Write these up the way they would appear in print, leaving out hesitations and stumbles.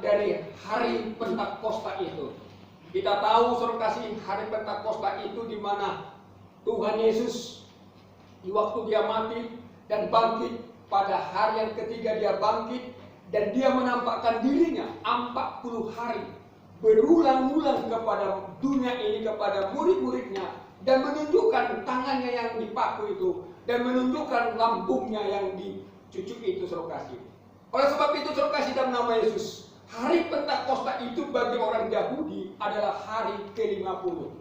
dari hari Pentakosta itu. Kita tahu saudara kasih, hari Pentakosta itu di mana Tuhan Yesus di waktu dia mati dan bangkit, pada hari yang ketiga dia bangkit dan dia menampakkan dirinya 40 hari berulang-ulang kepada dunia ini, kepada murid-muridnya, dan menunjukkan tangannya yang dipaku itu dan menunjukkan lambungnya yang dicucuk itu saudara kasih. Oleh sebab itu saudara kasih, dalam nama Yesus, hari Pentakosta itu bagi orang Yahudi adalah hari ke-50.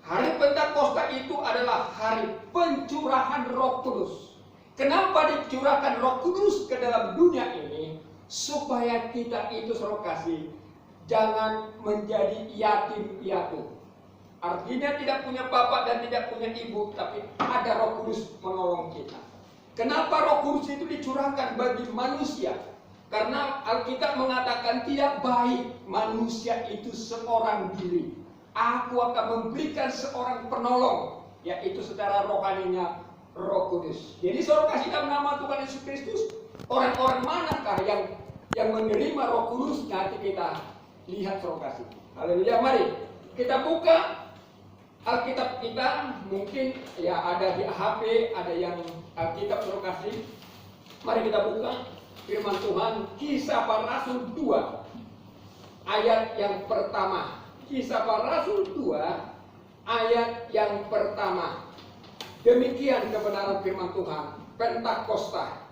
Hari Pentakosta itu adalah hari pencurahan Roh Kudus. Kenapa dicurahkan Roh Kudus ke dalam dunia ini? Supaya kita itu saudara kasih jangan menjadi yatim piatu. Artinya tidak punya bapak dan tidak punya ibu, tapi ada Roh Kudus menolong kita. Kenapa Roh Kudus itu dicurahkan bagi manusia? Karena Alkitab mengatakan tidak baik manusia itu seorang diri. Aku akan memberikan seorang penolong, yaitu secara rohaninya Roh Kudus. Jadi saudara kasih, dalam nama Tuhan Yesus Kristus, orang-orang manakah yang menerima Roh Kudus? Nanti kita lihat saudara kasih. Haleluya. Mari kita buka Alkitab kita. Mungkin ya ada di HP, ada yang Alkitab saudara kasih. Mari kita buka firman Tuhan, Kisah Para Rasul 2 ayat yang pertama. Kisah Para Rasul 2 ayat yang pertama. Demikian kebenaran firman Tuhan. Pentakosta,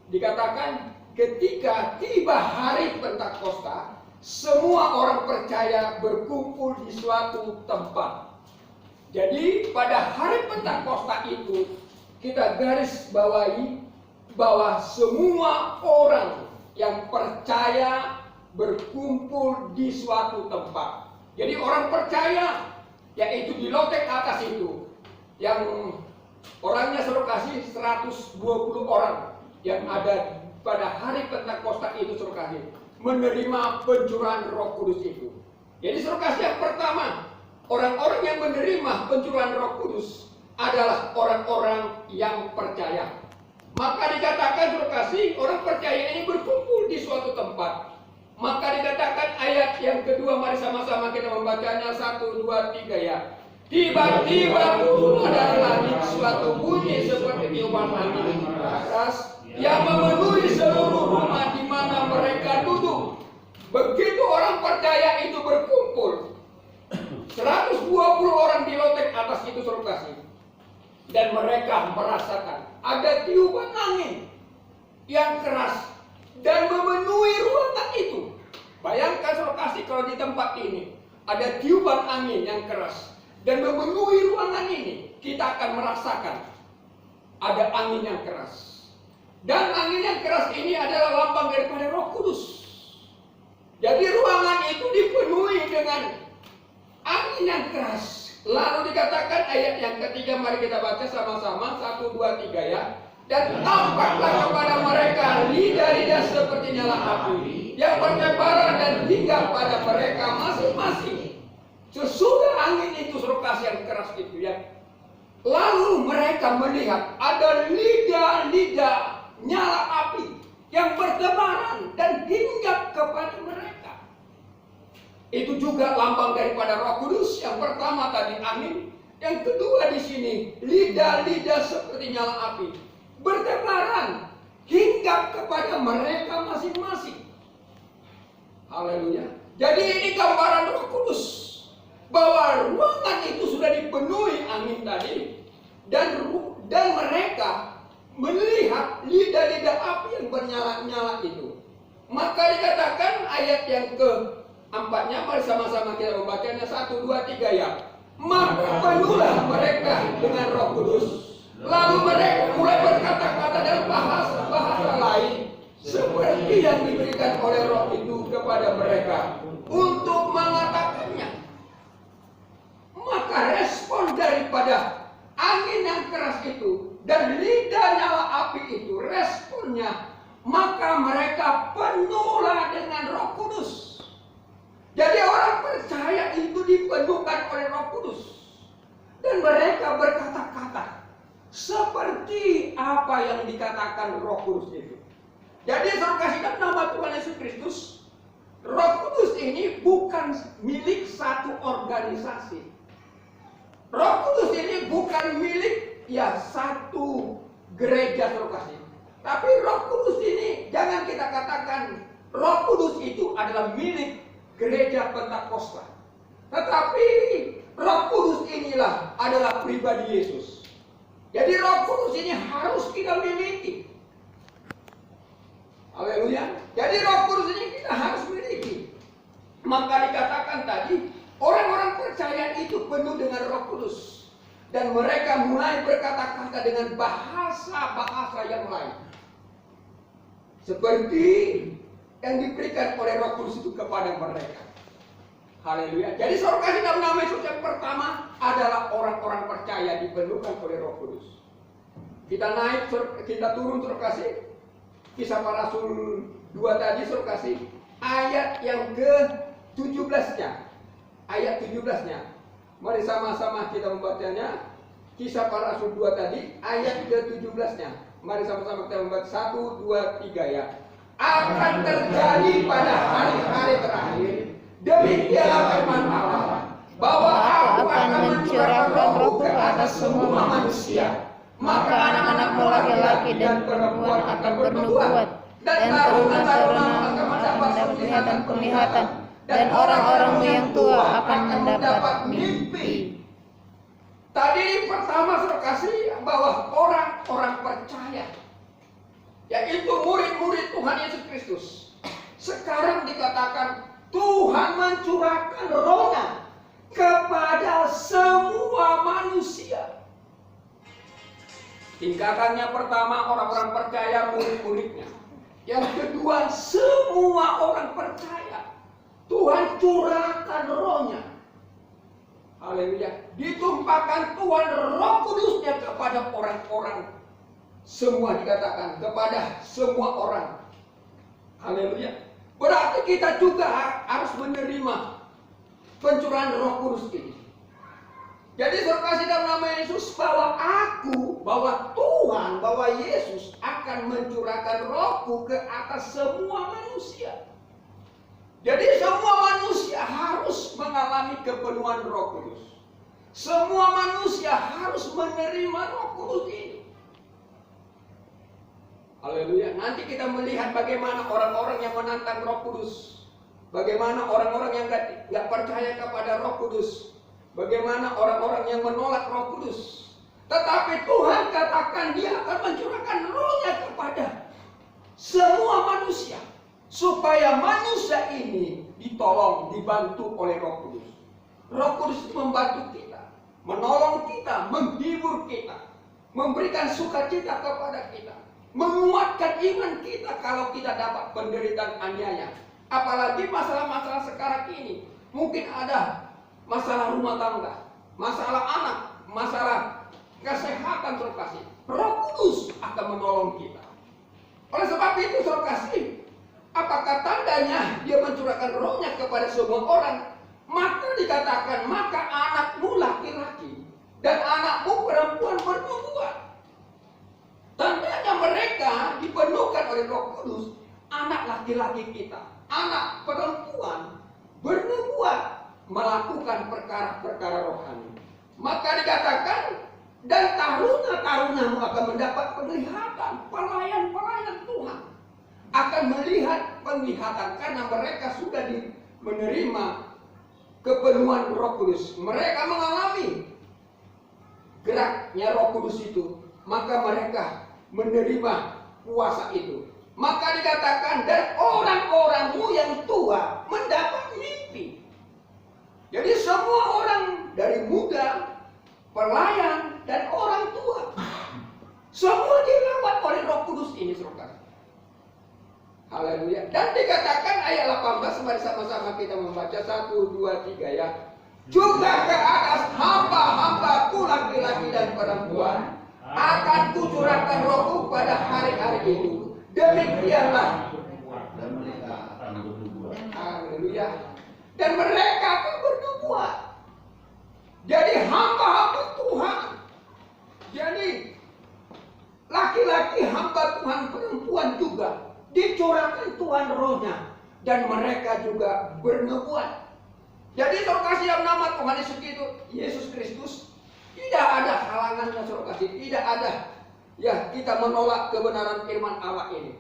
dikatakan ketika tiba hari Pentakosta, semua orang percaya berkumpul di suatu tempat. Jadi pada hari Pentakosta itu kita garis bawahi bahwa semua orang yang percaya berkumpul di suatu tempat. Jadi orang percaya yaitu di lotek atas itu, yang orangnya saudara kasih 120 orang yang ada pada hari Pentakosta itu saudara kasih menerima pencurahan Roh Kudus itu. Jadi saudara kasih, yang pertama, orang-orang yang menerima pencurahan Roh Kudus adalah orang-orang yang percaya. Maka dikatakan saudara kasih, orang percaya ini berkumpul di suatu tempat. Maka dikatakan ayat yang kedua, mari sama-sama kita membacanya 1, 2, 3 ya. Tiba-tiba turun dari langit suatu bunyi seperti tiupan angin keras yang memenuhi seluruh rumah di mana mereka duduk. Begitu orang percaya itu berkumpul, 120 orang di lotek atas itu saudara kasih, dan mereka merasakan ada tiupan angin yang keras dan memenuhi ruangan itu. Bayangkan saudara kasih, kalau di tempat ini ada tiupan angin yang keras dan memenuhi ruangan ini, kita akan merasakan ada angin yang keras. Dan angin yang keras ini adalah lambang daripada Roh Kudus. Jadi ruangan itu dipenuhi dengan angin yang keras. Lalu dikatakan ayat yang ketiga, mari kita baca sama-sama 1, 2, 3 ya. Dan tampaklah kepada mereka lidah-lidah seperti nyala api yang bertebaran dan hingga pada mereka masing-masing. Sesudah angin itu saudara kasih yang keras itu ya, lalu mereka melihat ada lidah-lidah nyala api yang bertebaran dan hingga kepada mereka. Itu juga lambang daripada Roh Kudus. Yang pertama tadi angin, yang kedua di sini lidah-lidah seperti nyala api bertebaran hingga kepada mereka masing-masing. Haleluya. Jadi ini gambaran Roh Kudus, bahwa ruangan itu sudah dipenuhi angin tadi, dan mereka melihat lidah-lidah api yang bernyala-nyala itu. Maka dikatakan ayat yang keempatnya, mari sama-sama kita membacanya 1, 2, 3 ya. Maka penuhlah mereka dengan Roh Kudus, lalu mereka mulai berkata-kata dalam bahasa lain seperti yang diberikan oleh Roh itu kepada mereka untuk mengatakannya. Maka respon daripada angin yang keras itu dan lidah nyala api itu, responnya, maka mereka penuhlah dengan Roh Kudus. Jadi orang percaya itu dipenuhkan oleh Roh Kudus, dan mereka berkata-kata seperti apa yang dikatakan Roh Kudus itu. Jadi saudara kasih, dalam nama Tuhan Yesus Kristus, ini bukan milik satu organisasi. Roh Kudus ini bukan milik satu gereja lokasi. Tapi Roh Kudus ini jangan kita katakan Roh Kudus itu adalah milik gereja Pentakosta. Tetapi Roh Kudus inilah adalah pribadi Yesus. Jadi Roh Kudus ini harus kita miliki. Haleluya. Jadi Roh Kudus ini kita harus miliki. Maka dikatakan tadi, orang-orang percaya itu penuh dengan Roh Kudus. Dan mereka mulai berkata-kata dengan bahasa-bahasa yang lain. Seperti yang diberikan oleh Roh Kudus itu kepada mereka. Haleluya. Jadi saudara kasih dalam nama Yesus yang pertama adalah orang-orang percaya dipenuhkan oleh Roh Kudus. Kita turun saudara kasih. Kisah Para Rasul 2 tadi saudara kasih. Ayat yang ke-17-nya. Ayat 17-nya. Mari sama-sama kita membacanya. Kisah Para Rasul 2 tadi, ayat ke-17-nya. Mari sama-sama kita membaca 1, 2, 3 ya. Akan terjadi pada hari-hari terakhir, demikianlah firman Allah, bahwa Aku akan mencurahkan Rohku ke atas semua manusia. Maka anak-anakmu laki-laki dan perempuan akan bernubuat, dan taruna-taruna akan mendapat penglihatan, dan orang-orangmu yang tua akan mendapat mimpi. Tadi pertama saya kasih bahwa orang-orang percaya, yaitu murid-murid Tuhan Yesus Kristus. Sekarang dikatakan Tuhan mencurahkan Roh-Nya kepada semua manusia. Tingkatannya pertama orang-orang percaya, murid-muridnya. Yang kedua semua orang percaya. Tuhan curahkan Roh-Nya. Haleluya. Ditumpahkan Tuhan Roh Kudusnya kepada orang-orang. Semua dikatakan kepada semua orang. Haleluya. Berarti kita juga harus menerima pencurahan Roh Kudus ini. Jadi saudara kasih dalam nama Yesus bahwa Tuhan, bahwa Yesus akan mencurahkan Rohku ke atas semua manusia. Jadi semua manusia harus mengalami kepenuhan Roh Kudus. Semua manusia harus menerima Roh Kudus ini. Haleluya. Nanti kita melihat bagaimana orang-orang yang menantang Roh Kudus. Bagaimana orang-orang yang nggak percaya kepada Roh Kudus. Bagaimana orang-orang yang menolak Roh Kudus. Tetapi Tuhan katakan Dia akan mencurahkan Roh-Nya kepada semua manusia. Supaya manusia ini ditolong, dibantu oleh Roh Kudus. Roh Kudus membantu kita, menolong kita, menghibur kita, memberikan sukacita kepada kita, menguatkan iman kita kalau kita dapat penderitaan aniaya. Apalagi masalah-masalah sekarang ini. Mungkin ada masalah rumah tangga, masalah anak, masalah kesehatan saudara kasih. Roh Kudus akan menolong kita. Oleh sebab itu saudara kasih, apakah tandanya Dia mencurahkan Roh-Nya kepada semua orang? Maka dikatakan, maka anakmu laki-laki dan anakmu perempuan bernubuat. Tandanya mereka dipenuhkan oleh Roh Kudus. Anak laki-laki kita, anak perempuan bernubuat, melakukan perkara-perkara rohani. Maka dikatakan, dan taruna-tarunamu akan mendapat penglihatan. Pelayan-pelayan Tuhan akan melihat penglihatan karena mereka sudah menerima kepenuhan Roh Kudus. Mereka mengalami geraknya Roh Kudus itu, maka mereka menerima kuasa itu. Maka dikatakan, dan orang-orangmu yang tua mendapat mimpi. Jadi semua orang dari muda, pelayan, dan orang tua, semua dirawat oleh Roh Kudus ini, saudara. Haleluya. Dan dikatakan ayat 18, mari sama-sama kita membaca 1, 2, 3 ya. Juga ke atas hamba-hambaku laki-laki dan perempuan akan kucurahkan Rohku pada hari-hari itu. Demikianlah. Haleluya. Dan mereka akan bernubuat. Jadi hamba-hamba Tuhan. Jadi laki-laki hamba Tuhan, perempuan juga dicurahkan Tuhan Roh-Nya dan mereka juga bernubuat. Jadi saudara kasih dalam nama Tuhan Yesus Kristus tidak ada halangannya saudara kasih, tidak ada ya kita menolak kebenaran firman Allah ini.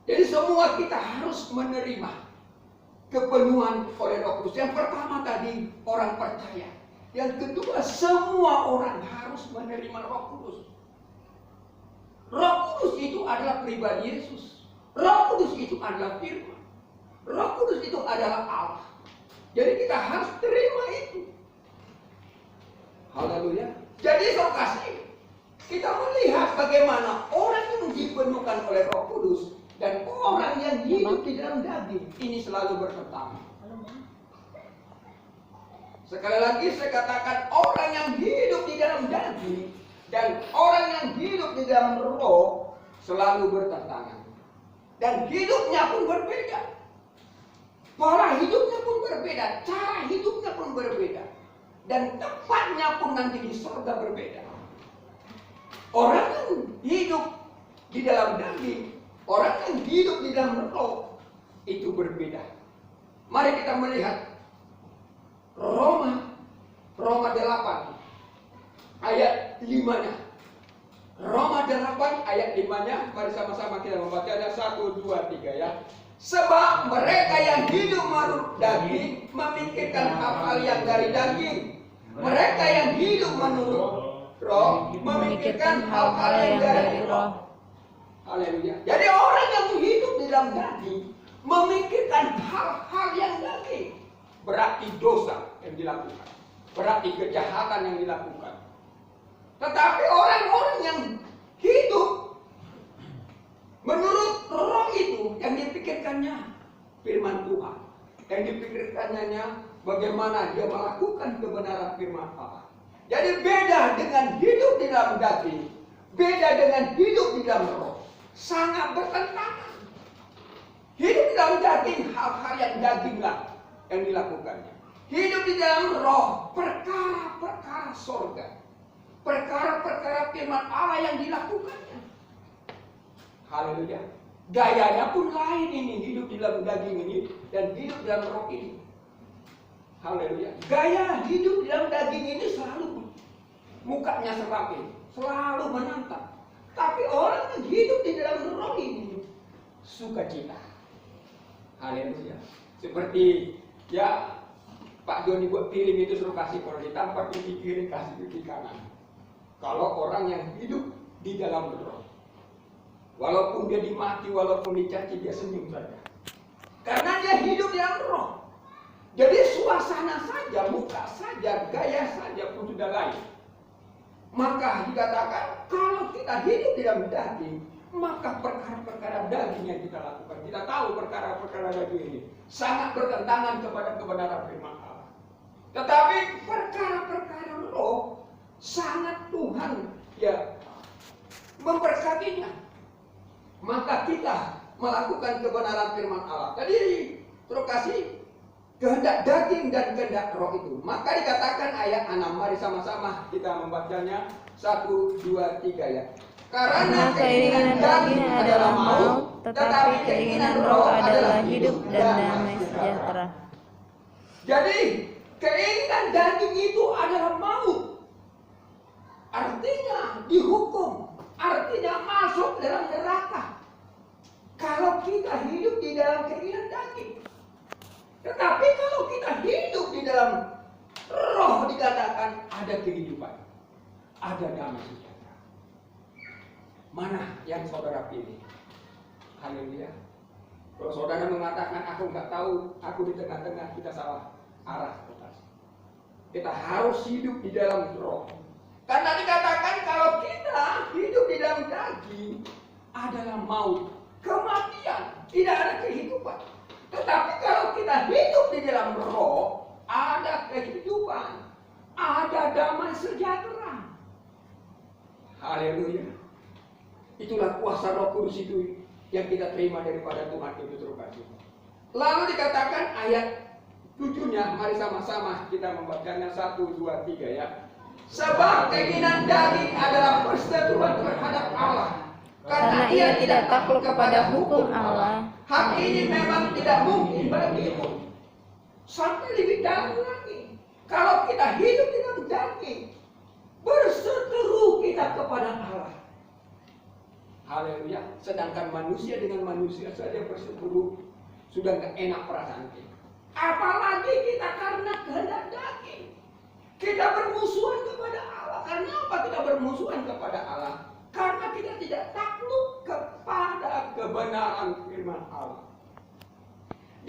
Jadi semua kita harus menerima kepenuhan oleh Roh Kudus. Yang pertama tadi orang percaya. Yang kedua semua orang harus menerima Roh Kudus. Roh Kudus itu adalah pribadi Yesus. Roh Kudus itu adalah firman. Roh Kudus itu adalah Allah. Jadi kita harus terima itu. Haleluya. Jadi saudara kasih, kita melihat bagaimana orang yang dipenuhkan oleh Roh Kudus dan orang yang hidup di dalam daging ini selalu bertentangan. Sekali lagi saya katakan, orang yang hidup di dalam daging dan orang yang hidup di dalam roh selalu bertentangan. Dan hidupnya pun berbeda. Pola hidupnya pun berbeda, cara hidupnya pun berbeda. Dan tempatnya pun nanti di surga berbeda. Orang yang hidup di dalam daging, orang yang hidup di dalam roh itu berbeda. Mari kita melihat Roma 8 ayat 5-nya. Roma 8 ayat 5-nya, mari sama-sama kita membacanya 1, 2, 3 ya. Sebab mereka yang hidup menurut daging memikirkan hal-hal yang dari daging. Mereka yang hidup menurut roh memikirkan hal-hal yang dari roh. Haleluya. Jadi orang yang hidup di dalam daging memikirkan hal-hal yang daging. Berarti dosa yang dilakukan. Berarti kejahatan yang dilakukan. Tetapi orang-orang yang hidup menurut roh itu yang dipikirkannya firman Tuhan. Yang dipikirkannya bagaimana dia melakukan kebenaran firman Allah. Jadi beda dengan hidup di dalam daging, beda dengan hidup di dalam roh. Sangat bertentangan. Hidup di dalam daging, hal-hal yang daginglah yang dilakukannya. Hidup di dalam roh, perkara-perkara sorga, perkara-perkara firman Allah yang dilakukannya. Haleluya. Gayanya pun lain ini, hidup di dalam daging ini dan hidup di dalam roh ini. Haleluya. Gaya hidup di dalam daging ini selalu mukanya serapi, selalu menantang. Tapi orang yang hidup di dalam roh ini sukacita. Haleluya. Seperti ya Pak Joni buat film itu suruh kasih kalau ditampar pipi kiri kasih pipi kanan. Kalau orang yang hidup di dalam roh, walaupun dia dimaki, walaupun dicaci, dia senyum saja. Karena dia hidup di dalam roh. Jadi suasana saja, muka saja, gaya saja pun sudah lain. Maka dikatakan kalau kita hidup di dalam daging, maka perkara-perkara daging yang kita lakukan, kita tahu perkara-perkara daging ini sangat bertentangan kepada kebenaran firman Allah. Tetapi perkara-perkara roh sangat Tuhan ya memberkatinya. Maka kita melakukan kebenaran firman Allah. Jadi terus kasih kehendak daging dan kehendak roh itu. Maka dikatakan ayat 6, mari sama-sama kita membacanya 1, 2, 3 ya. Karena keinginan daging adalah maut, tetapi keinginan roh adalah hidup dan damai sejahtera. Jadi keinginan daging itu adalah maut. Artinya dihukum, artinya masuk dalam neraka. Kalau kita hidup di dalam keinginan daging. Tetapi kalau kita hidup di dalam roh dikatakan ada kehidupan, ada damai sejahtera. Mana yang saudara pilih? Haleluya. Kalau saudara mengatakan aku nggak tahu, aku di tengah-tengah, kita salah arah. Kita harus hidup di dalam roh. Karena dikatakan kalau kita hidup di dalam daging adalah maut, kematian, tidak ada kehidupan. Tetapi kalau kita hidup di dalam roh, ada kehidupan, ada damai sejahtera. Haleluya. Itulah kuasa Roh Kudus itu yang kita terima daripada Tuhan itu terkasih. Lalu dikatakan ayat 7-nya, mari sama-sama kita membacanya 1, 2, 3 ya. Sebab keinginan daging adalah perseteruan terhadap Allah, karena ia tidak takluk kepada hukum Allah. Hal ini memang tidak mungkin bagimu. Sampai lebih dalam lagi, kalau kita hidup di dalam daging, berseteru kita kepada Allah. Haleluya. Sedangkan manusia dengan manusia saja berseteru, sudah gak enak perasaan kita. Apalagi kita karena kehendak daging. Kita bermusuhan kepada Allah. Karena apa kita bermusuhan kepada Allah? Karena kita tidak takluk kepada kebenaran firman Allah.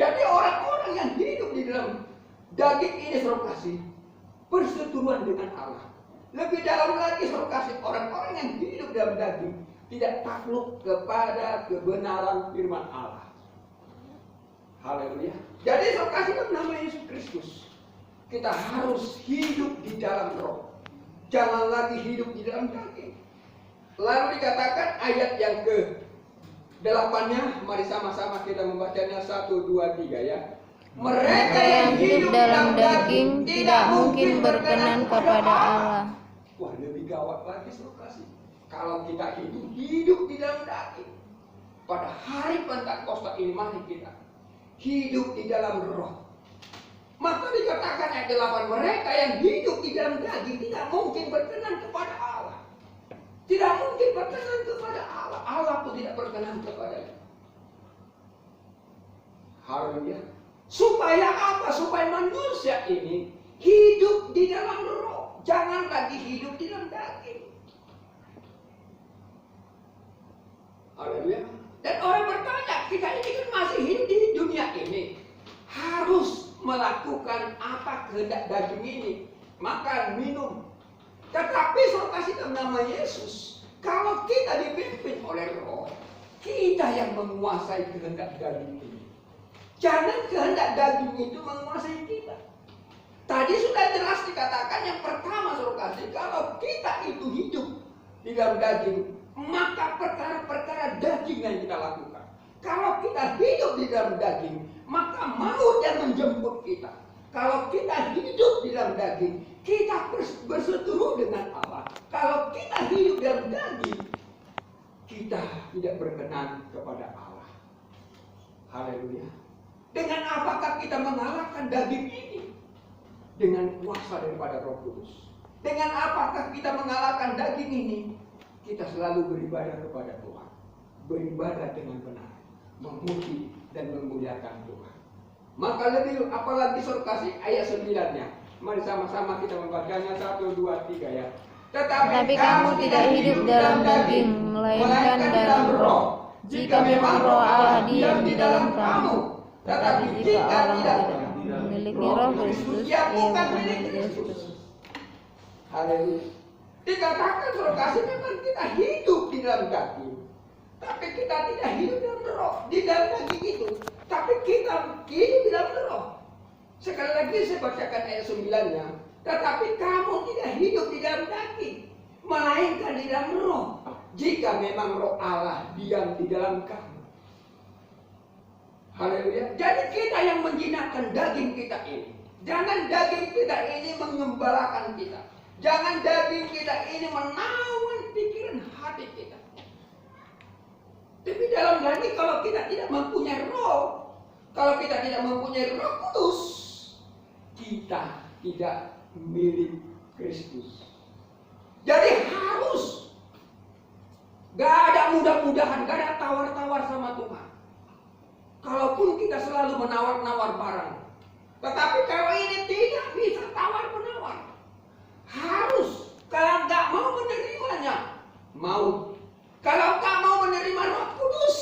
Jadi orang-orang yang hidup di dalam daging ini, saudara kasih, perseteruan dengan Allah. Lebih dalam lagi, saudara kasih, orang-orang yang hidup dalam daging tidak takluk kepada kebenaran firman Allah. Haleluya. Jadi saudara kasih, dalam nama Yesus Kristus, kita harus hidup di dalam roh. Jangan lagi hidup di dalam daging. Lalu dikatakan ayat yang ke-8-nya, mari sama-sama kita membacanya 1, 2, 3 ya. Mereka yang hidup dalam daging tidak mungkin berkenan kepada Allah. Wah, lebih gawat lagi saudara kasih. Kalau kita hidup di dalam daging, pada hari Pentakosta ini mari kita hidup di dalam roh. Maka dikatakan ayat 8, mereka yang hidup di dalam daging tidak mungkin berkenan kepada Allah. Tidak mungkin berkenan kepada Allah. Allah pun tidak berkenan kepadanya. Haleluya. Supaya apa? Supaya manusia ini hidup di dalam roh. Jangan lagi hidup di dalam daging. Haleluya. Dan orang bertanya, kita ini kan masih hidup di dunia ini, harus melakukan apa kehendak daging ini? Makan, minum. Tetapi saudara kasih dalam nama Yesus, kalau kita dipimpin oleh roh, kita yang menguasai kehendak daging ini. Jangan kehendak daging itu menguasai kita. Tadi sudah jelas dikatakan yang pertama saudara kasih, kalau kita itu hidup di dalam daging, maka perkara-perkara daging yang kita lakukan. Kalau kita hidup di dalam daging, maka maut yang menjemput kita. Kalau kita hidup di dalam daging, kita berseteru dengan Allah. Kalau kita hidup dalam daging, kita tidak berkenan kepada Allah. Haleluya. Dengan apakah kita mengalahkan daging ini? Dengan kuasa daripada Roh Kudus. Dengan apakah kita mengalahkan daging ini? Kita selalu beribadah kepada Tuhan. Beribadah dengan benar. Memuji dan memuliakan Tuhan. Maka lebih apalagi saudara kasih ayat 9-nya. Mari sama-sama kita membacanya 1, 2, 3 ya. Tetapi kamu tidak hidup dalam daging, melainkan dalam roh. Jika memang roh Allah diam di dalam kamu. Tetapi jika orang tidak memiliki roh Kristus, ia bukan milik Kristus. Haleluya. Dikatakan saudara kasih memang kita hidup di dalam daging. Tapi kita tidak hidup dalam roh. Di dalam daging itu. Tapi kita hidup di dalam roh. Sekali lagi saya bacakan ayat 9-nya. Tetapi kamu tidak hidup di dalam daging, melainkan di dalam roh. Jika memang roh Allah diam di dalam kamu. Haleluya. Jadi kita yang menjinakkan daging kita ini. Jangan daging kita ini mengembalakan kita. Jangan daging kita ini menawan pikiran hati kita. Tapi dalam daging kalau kita tidak mempunyai roh, kalau kita tidak mempunyai Roh Kudus, kita tidak milik Kristus. Jadi harus gak ada mudah-mudahan, gak ada tawar-tawar sama Tuhan. Kalaupun kita selalu menawar-nawar barang, tetapi kalau ini tidak bisa tawar-menawar. Harus, kalau nggak mau menerimanya, mau. Kalau nggak mau menerima Roh Kudus,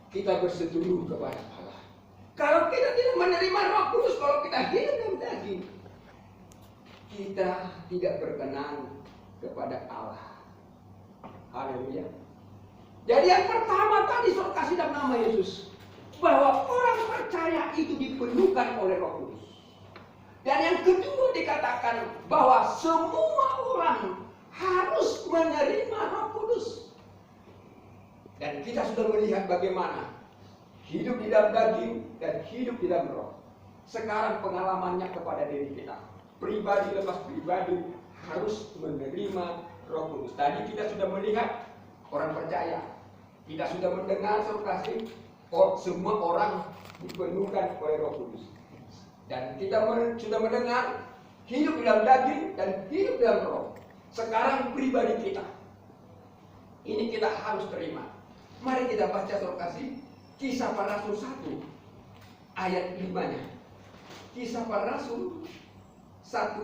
kita berseteru kepada Allah. Kalau kita tidak menerima Roh Kudus, kalau kita hidup dalam daging, kita tidak berkenan kepada Allah. Haleluya. Jadi yang pertama tadi saya kasih dalam nama Yesus, bahwa orang percaya itu dipenuhkan oleh Roh Kudus. Dan yang kedua dikatakan bahwa semua orang harus menerima Roh Kudus. Dan kita sudah melihat bagaimana hidup di dalam daging dan hidup di dalam roh. Sekarang pengalamannya kepada diri kita. Pribadi lepas pribadi harus menerima Roh Kudus. Tadi kita sudah melihat orang percaya. Kita sudah mendengar surkasi, semua orang dipenuhkan oleh Roh Kudus. Dan kita sudah mendengar hidup di dalam daging dan hidup di dalam roh. Sekarang pribadi kita, ini kita harus terima. Mari kita baca surkasi Kisah Para Rasul 1 ayat 5-nya. Kisah Para Rasul 1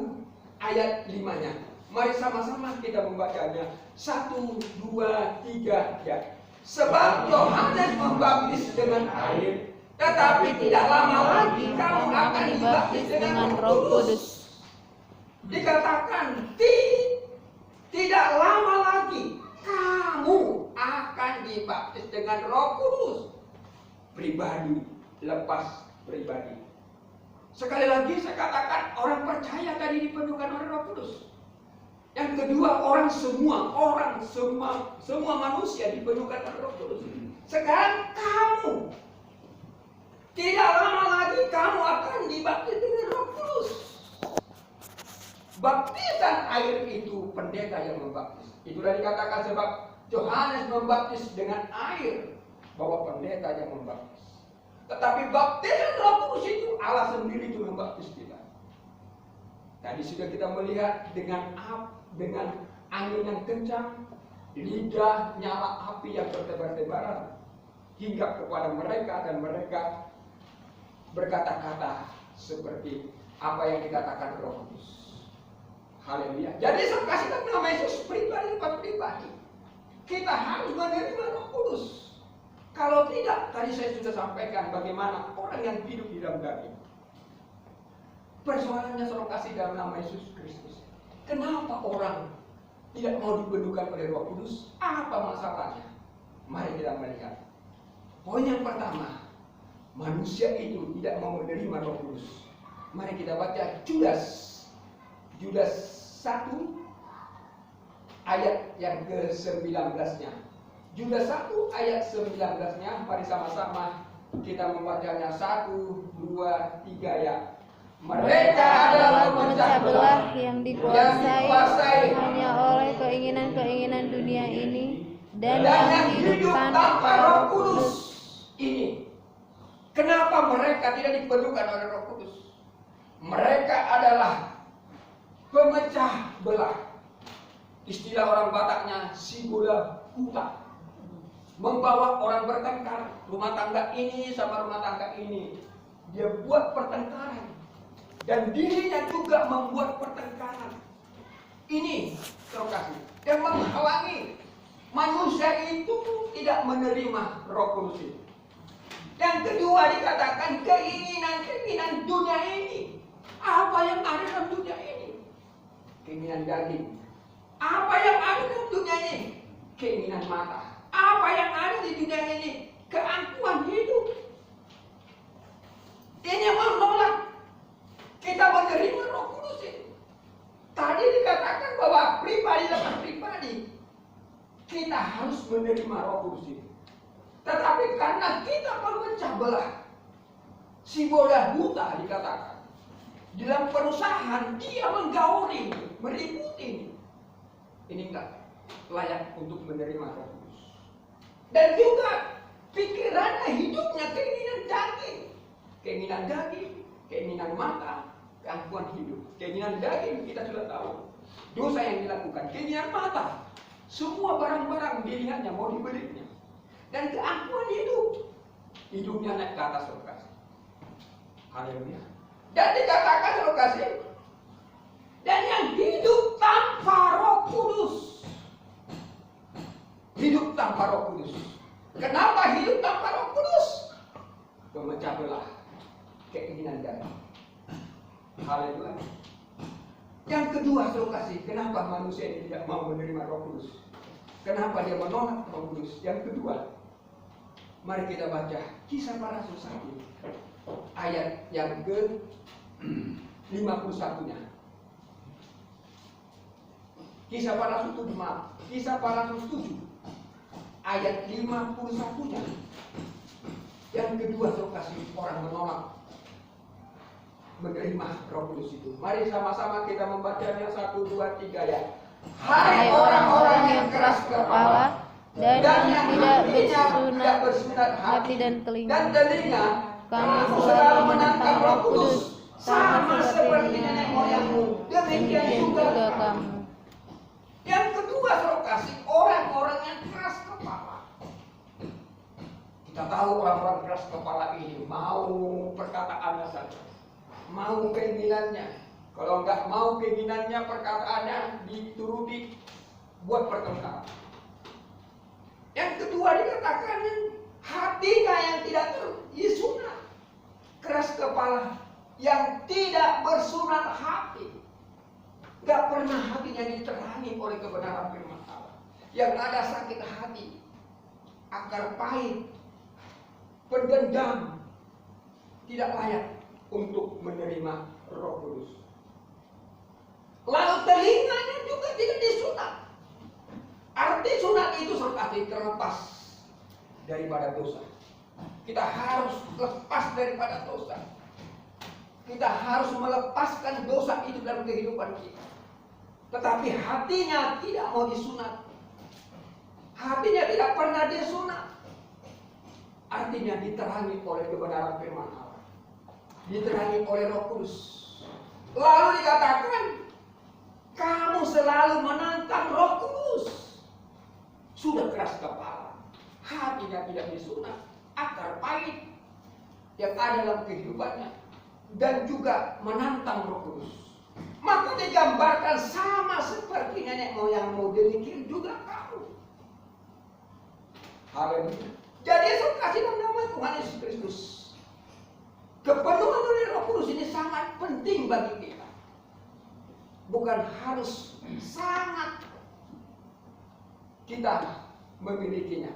ayat 5-nya. Mari sama-sama kita membacanya. 1, 2, 3 ya. Sebab Yohanes membaptis dengan air, tetapi tidak lama lagi kamu akan dibaptis dengan Roh Kudus. Dikatakan tidak lama lagi kamu akan dibaptis dengan Roh Kudus. Pribadi lepas pribadi. Sekali lagi saya katakan, orang percaya tadi dipenuhkan oleh Roh Kudus. Yang kedua, semua manusia dipenuhkan oleh Roh Kudus. Sekarang kamu, tidak lama lagi kamu akan dibaptis dengan Roh Kudus. Baptisan air itu pendeta yang membaptis. Itulah dikatakan sebab Yohanes membaptis dengan air, bahwa pendeta yang membaptis. Tetapi baptisan Roh Kudus itu Allah sendiri itu membaptis kita. Tadi sudah kita melihat dengan angin yang kencang, lidah nyala api yang bertebar-tebaran hingga kepada mereka, dan mereka berkata-kata seperti apa yang dikatakan Roh Kudus. Haleluya. Jadi surkasi dalam nama Yesus pribadi. Kita harus menerima Roh Kudus. Kalau tidak, tadi saya sudah sampaikan bagaimana orang yang hidup di dalam daging. Persoalannya surkasi dalam nama Yesus Kristus. Kenapa orang tidak mau dipenuhkan oleh Roh Kudus? Apa masalahnya? Mari kita melihat. Poin yang pertama, manusia itu tidak mau menerima Roh Kudus. Mari kita baca Judas 1 ayat yang ke-19-nya. Judas 1 ayat 19-nya, mari sama-sama kita membacanya. 1, 2, 3 ya. Mereka adalah pemecah belah yang dikuasai hanya oleh keinginan-keinginan dunia ini dan yang hidup tanpa Roh Kudus. Ini kenapa mereka tidak dipenuhkan oleh Roh Kudus? Mereka adalah pemecah belah. Istilah orang Bataknya sibola buta. Membawa orang bertengkar, rumah tangga ini sama rumah tangga ini. Dia buat pertengkaran. Dan dirinya juga membuat pertengkaran. Ini surkasi yang menghalangi manusia itu tidak menerima Roh Kudus itu. Yang kedua dikatakan keinginan-keinginan dunia ini. Apa yang ada dalam dunia ini? Keinginan daging. Apa yang ada dalam dunia ini? Keinginan mata. Apa yang ada di dunia ini? Keangkuhan hidup. Ini yang menolak kita menerima Roh Kudus itu. Tadi dikatakan bahwa pribadi lepas pribadi kita harus menerima Roh Kudus itu. Tetapi karena kita memecah belah, si bola buta dikatakan, dalam perusahaan dia menggauli, meributi. Ini enggak layak untuk menerima Roh Kudus. Dan juga pikirannya, hidupnya keinginan daging, keinginan mata, keangkuhan hidup. Keinginan daging kita sudah tahu, dosa yang dilakukan. Keinginan mata, semua barang-barang dilihatnya mau dibelinya. Dan keangkuhan hidup, hidupnya naik ke atas surkasi. Haleluya. Dan dikatakan surkasi, dan yang hidup tanpa Roh Kudus. Hidup tanpa Roh Kudus. Kenapa hidup tanpa Roh Kudus? Pemecah belah, keinginan daging. Haleluya. Yang kedua surkasi, kenapa manusia ini tidak mau menerima Roh Kudus? Kenapa dia menolak Roh Kudus? Yang kedua, mari kita baca Kisah Para Rasul 1 ayat yang ke-51-nya. Kisah Para Rasul 7 ayat 51-nya. Yang kedua surkasi, orang menolak menerima Roh Kudus itu. Mari sama-sama kita membacanya. 1, 2, 3 ya. Hai orang-orang yang keras kepala, dan yang tidak bersunat hati dan telinga. kamu selalu menantang Roh Kudus, sama seperti nenek moyangmu, demikian juga kamu. Yang kedua, saudara kasih, orang-orang yang keras kepala. Kita tahu orang-orang keras kepala ini mau perkataannya saja, mau keinginannya. Kalau enggak mau keinginannya, perkataannya dituruti, buat pertengkaran. Yang kedua dikatakan hatinya yang tidak tersunat, keras kepala, yang tidak bersunat hati. Gak pernah hatinya diterangi oleh kebenaran firman Allah. Yang ada sakit hati, akar pahit, pendendam, tidak layak untuk menerima Roh Kudus. Lalu telinganya juga tidak disunat. Arti sunat itu seperti terlepas daripada dosa. Kita harus lepas daripada dosa. Kita harus melepaskan dosa itu dalam kehidupan kita. Tetapi hatinya tidak mau disunat. Hatinya tidak pernah disunat. Artinya diterangi oleh kebenaran firman Allah, diterangi oleh Roh Kudus. Lalu dikatakan, kamu selalu menantang Roh Kudus. Sudah keras kepala, hatinya tidak disunat, akar pahit yang ada dalam kehidupannya, dan juga menantang Roh Kudus. Maka digambarkan sama seperti nenek moyangmu, demikian juga kamu. Haleluya. Jadi Yesus kasih nama Tuhan Yesus Kristus. Kepenuhan oleh Roh Kudus ini sangat penting bagi kita. Bukan harus sangat kita memilikinya.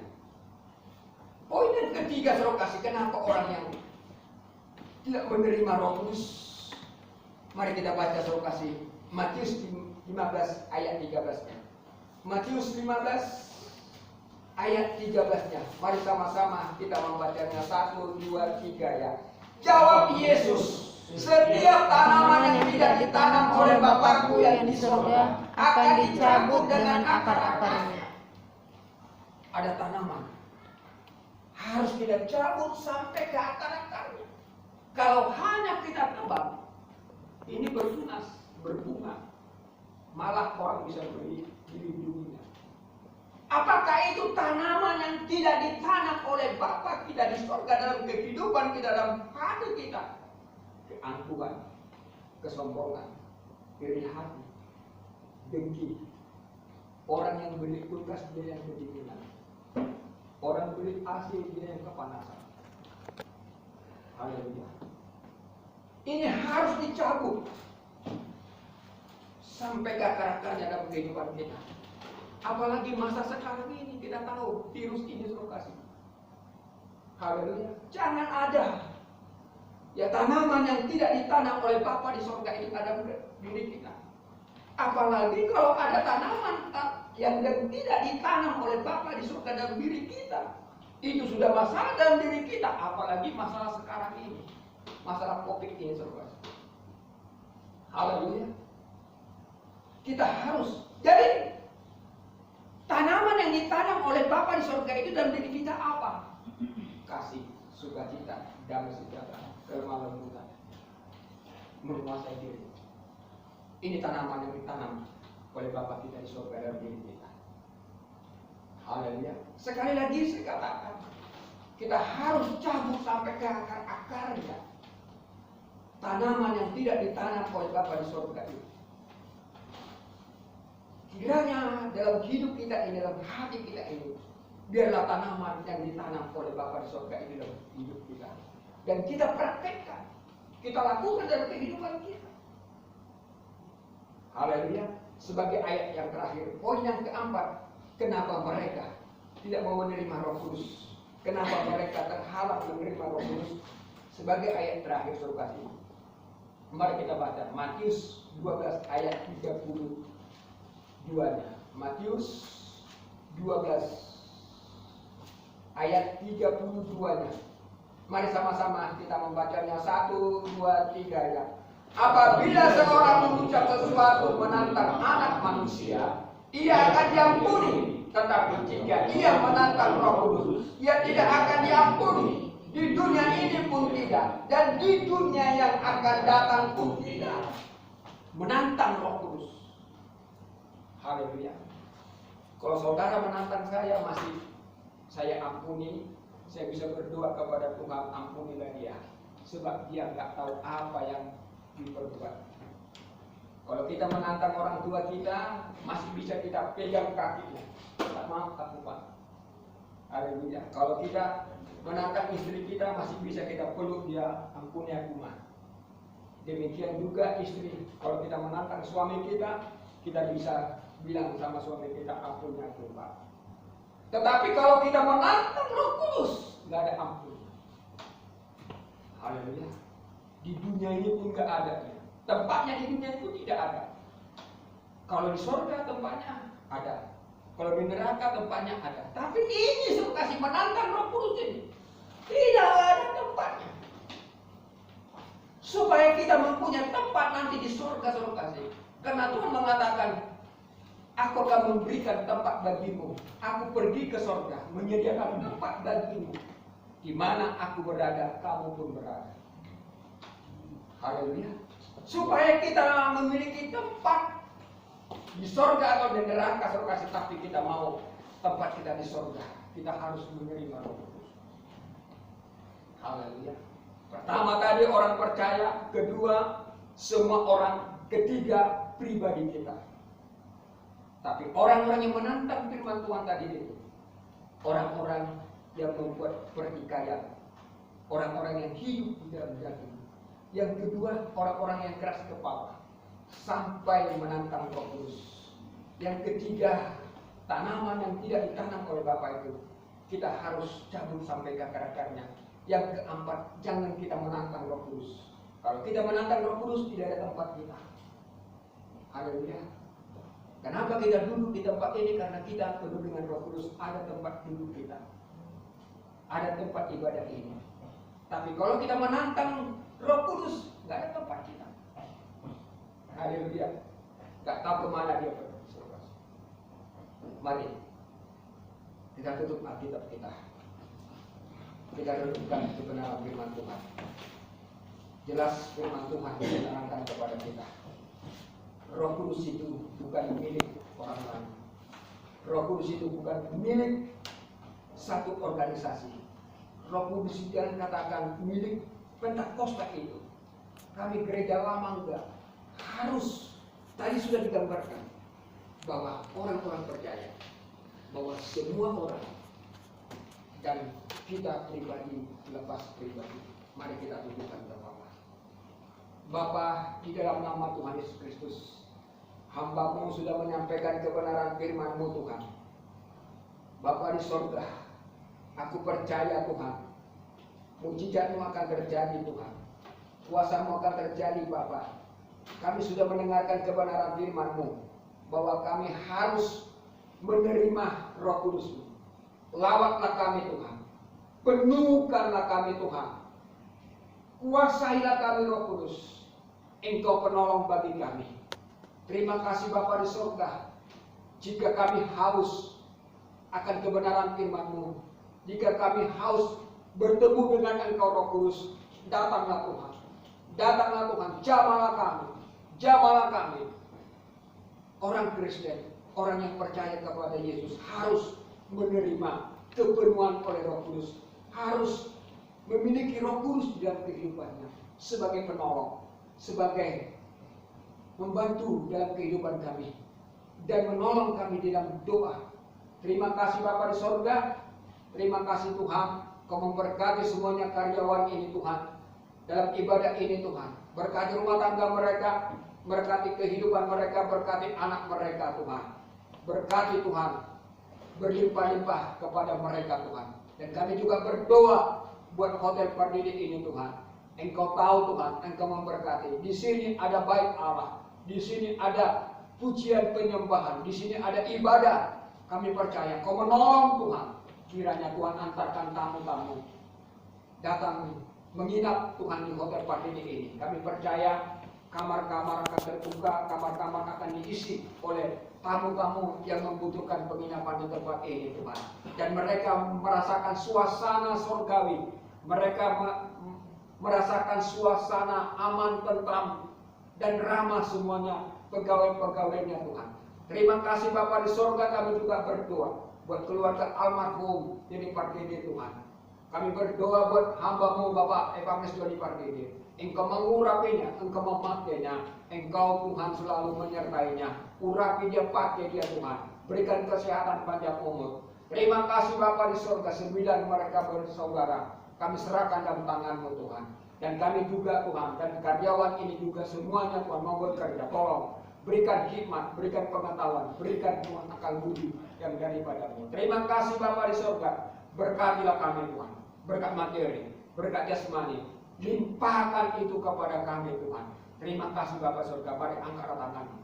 Poin yang ketiga saya kasih, kenapa orang yang tidak menerima Roh Kudus. Mari kita baca saya kasih Matius 15 ayat 13-nya. Matius 15 ayat 13-nya. Mari sama-sama kita membacanya 1, 2, 3 ya. Jawab Yesus, setiap tanaman yang tidak ditanam oleh Bapakku yang di surga akan dicabut dengan akar-akarnya. Ada tanaman harus kita cabut sampai ke akar-akarnya. Kalau hanya kita tebang, ini bertunas, berbunga, malah orang bisa melindunginya. Apakah itu tanaman yang tidak ditanam oleh Bapa kita di surga dalam kehidupan kita, dalam hati kita? Keangkuhan, kesombongan, iri hati, dengki. Orang yang beli kulkas dia yang kedinginan, orang beli AC dia yang kepanasan. Haleluya. Ini harus dicabut sampai ke akar-akarnya dalam kehidupan kita. Apalagi masa sekarang ini kita tahu virus ini suruh kasih. Haleluya. Jangan ada ya tanaman yang tidak ditanam oleh Bapa di surga ini ada diri kita. Apalagi kalau ada tanaman yang tidak ditanam oleh Bapa di surga dalam diri kita. Itu sudah masalah dalam diri kita. Apalagi masalah sekarang ini, masalah COVID ini saudara. Haleluya. Kita harus, jadi tanaman yang ditanam oleh Bapa di surga itu dalam diri kita apa? Kasih, sukacita, damai sejahtera, kelemah lembutan, menguasai diri. Ini tanaman yang ditanam oleh Bapa kita di surga dalam diri kita. Haleluya. Sekali lagi saya katakan, kita harus cabut sampai ke akar-akarnya tanaman yang tidak ditanam oleh Bapa di surga itu. Kiranya dalam hidup kita ini, dalam hati kita ini, biarlah tanaman yang ditanam oleh Bapa di surga ini dalam hidup kita. Dan kita praktekkan, kita lakukan dalam kehidupan kita. Haleluya. Sebagai ayat yang terakhir, poin yang keempat, kenapa mereka tidak mau menerima Roh Kudus? Kenapa mereka terhalang menerima Roh Kudus? Sebagai ayat terakhir suruh kasih. Mari kita baca Matius 12 ayat 32-nya. Matius 12 ayat 32-nya. Mari sama-sama kita membacanya 1, 2, 3 ya. Apabila seorang mengucap sesuatu menantang anak manusia, ia akan diampuni. Tetapi jika ia menantang Roh Kudus, ia tidak akan diampuni. Di dunia ini pun tidak, dan di dunia yang akan datang pun tidak. Menantang Roh Kudus. Haleluya. Kalau saudara menantang saya, masih saya ampuni. Saya bisa berdoa kepada Tuhan, ampunilah dia. Sebab dia nggak tahu apa yang diperbuat. Kalau kita menantang orang tua kita, masih bisa kita pegang kakinya. Tak maaf, tak lupa. Haleluya. Kalau kita menantang istri kita, masih bisa kita peluk dia, ampuni aku mah. Demikian juga istri. Kalau kita menantang suami kita bisa bilang sama suami kita, ampuni aku Pak. Tetapi kalau kita menantang Roh Kudus, nggak ada ampun. Haleluya. Di dunia ini pun nggak ada. Tempatnya di dunia itu tidak ada. Kalau di surga tempatnya ada. Kalau di neraka tempatnya ada. Tapi ini suruh kasih menantang Roh Kudus ini. Tidak ada tempatnya. Supaya kita mempunyai tempat nanti di surga, suruh kasih. Karena Tuhan mengatakan, aku akan memberikan tempat bagimu. Aku pergi ke surga, menyediakan tempat bagimu. Di mana aku berada, kamu pun berada. Haleluya. Supaya kita memiliki tempat di surga atau di neraka, suruh kasih. Tapi kita mau tempat kita di surga, kita harus menerima Roh Kudus. Haleluya. Pertama tadi orang percaya, kedua semua orang, ketiga pribadi kita. Tapi orang-orang yang menantang firman Tuhan tadi itu, orang-orang yang membuat pertikaian, orang-orang yang hidup di dalam daging. Yang kedua, orang-orang yang keras kepala sampai menantang Roh Kudus. Yang ketiga, tanaman yang tidak ditanam oleh Bapa itu, kita harus cabut sampai ke akar-akarnya. Yang keempat, jangan kita menantang Roh Kudus. Kalau kita menantang Roh Kudus, tidak ada tempat kita. Haleluya. Kenapa kita duduk di tempat ini? Karena kita penuh dengan Roh Kudus. Ada tempat duduk kita, ada tempat ibadah ini. Tapi kalau kita menantang Roh Kudus, nggak ada tempat kita. Haleluya. Nggak tahu kemana dia pergi. Mari kita tutup Alkitab kita. Kita renungkan kebenaran firman Tuhan. Jelas firman Tuhan menerangkan kepada kita, Roh Kudus itu bukan milik orang lain. Roh Kudus itu bukan milik satu organisasi. Roh Kudus itu yang katakan milik Pentakosta itu. Kami gereja lama enggak. Harus, tadi sudah digambarkan bahwa orang-orang percaya, bahwa semua orang dan kita pribadi lepas pribadi. Mari kita tundukkan kepada Bapa. Bapa, di dalam nama Tuhan Yesus Kristus, hamba-Mu sudah menyampaikan kebenaran firman-Mu Tuhan. Bapa di surga, aku percaya Tuhan, mujizat-Mu akan terjadi Tuhan. Kuasa-Mu akan terjadi Bapa. Kami sudah mendengarkan kebenaran firman-Mu, bahwa kami harus menerima Roh Kudus-Mu. Lawatlah kami Tuhan, penuhkanlah kami Tuhan, kuasailah kami Roh Kudus. Engkau penolong bagi kami. Terima kasih Bapa di surga. Jika kami haus akan kebenaran firman-Mu, jika kami haus bertemu dengan Engkau Roh Kudus, datanglah Tuhan. Datanglah Tuhan, jamalah kami. Jamalah kami. Orang Kristen, orang yang percaya kepada Yesus harus menerima kepenuhan oleh Roh Kudus, harus memiliki Roh Kudus di dalam kehidupannya sebagai penolong, sebagai membantu dalam kehidupan kami dan menolong kami di dalam doa. Terima kasih Bapa di sorga. Terima kasih Tuhan, Kau memberkati semuanya karyawan ini Tuhan, dalam ibadah ini Tuhan. Berkati rumah tangga mereka, berkati kehidupan mereka, berkati anak mereka Tuhan. Berkati Tuhan, berlimpah-limpah kepada mereka Tuhan. Dan kami juga berdoa buat Hotel Pardidi ini Tuhan. Engkau tahu Tuhan, Engkau memberkati. Di sini ada bait Allah, di sini ada pujian penyembahan, di sini ada ibadah. Kami percaya Kau menolong Tuhan. Kiranya Tuhan antarkan tamu-tamu datang menginap Tuhan di Hotel Pardidi ini. Kami percaya kamar-kamar akan terbuka, kamar-kamar akan diisi oleh tamu-tamu yang membutuhkan penginapan di tempat ini Tuhan. Dan mereka merasakan suasana surgawi. Mereka merasakan suasana aman, tentram, dan ramah semuanya pegawai-pegawainya Tuhan. Terima kasih Bapa di surga, kami juga berdoa buat keluarga almarhum Doni Pardede Tuhan. Kami berdoa buat hamba-Mu Bapak Evangelis Doni Pardede. Engkau mengurapinya, Engkau memakainya, Engkau Tuhan selalu menyertainya. Urapi dia, pakai dia Tuhan. Berikan kesehatan panjang umur. Terima kasih Bapa di surga, 9 mereka bersaudara. Kami serahkan dalam tangan-Mu Tuhan. Dan kami juga Tuhan, dan karyawan ini juga semuanya Tuhan mau bekerja. Tolong berikan hikmat, berikan pengetahuan, berikan Tuhan akal budi yang daripada-Mu. Terima kasih Bapa di surga. Berkatilah kami Tuhan. Berkat materi, berkat jasmani. Limpahkan itu kepada kami Tuhan. Terima kasih Bapa surga. Pada angkat tangan-Mu,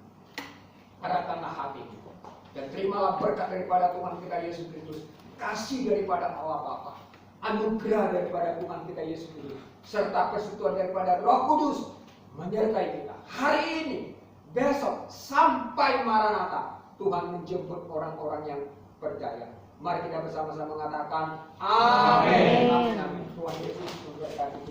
arahkanlah hati kita. Dan terimalah berkat daripada Tuhan kita Yesus Kristus. Kasih daripada Allah Bapa. Anugerah daripada Tuhan kita Yesus Kristus. Serta persekutuan daripada Roh Kudus menyertai kita. Hari ini, besok, sampai Maranatha. Tuhan menjemput orang-orang yang percaya. Mari kita bersama-sama mengatakan Amin. Amin. Tuhan Yesus memberkati.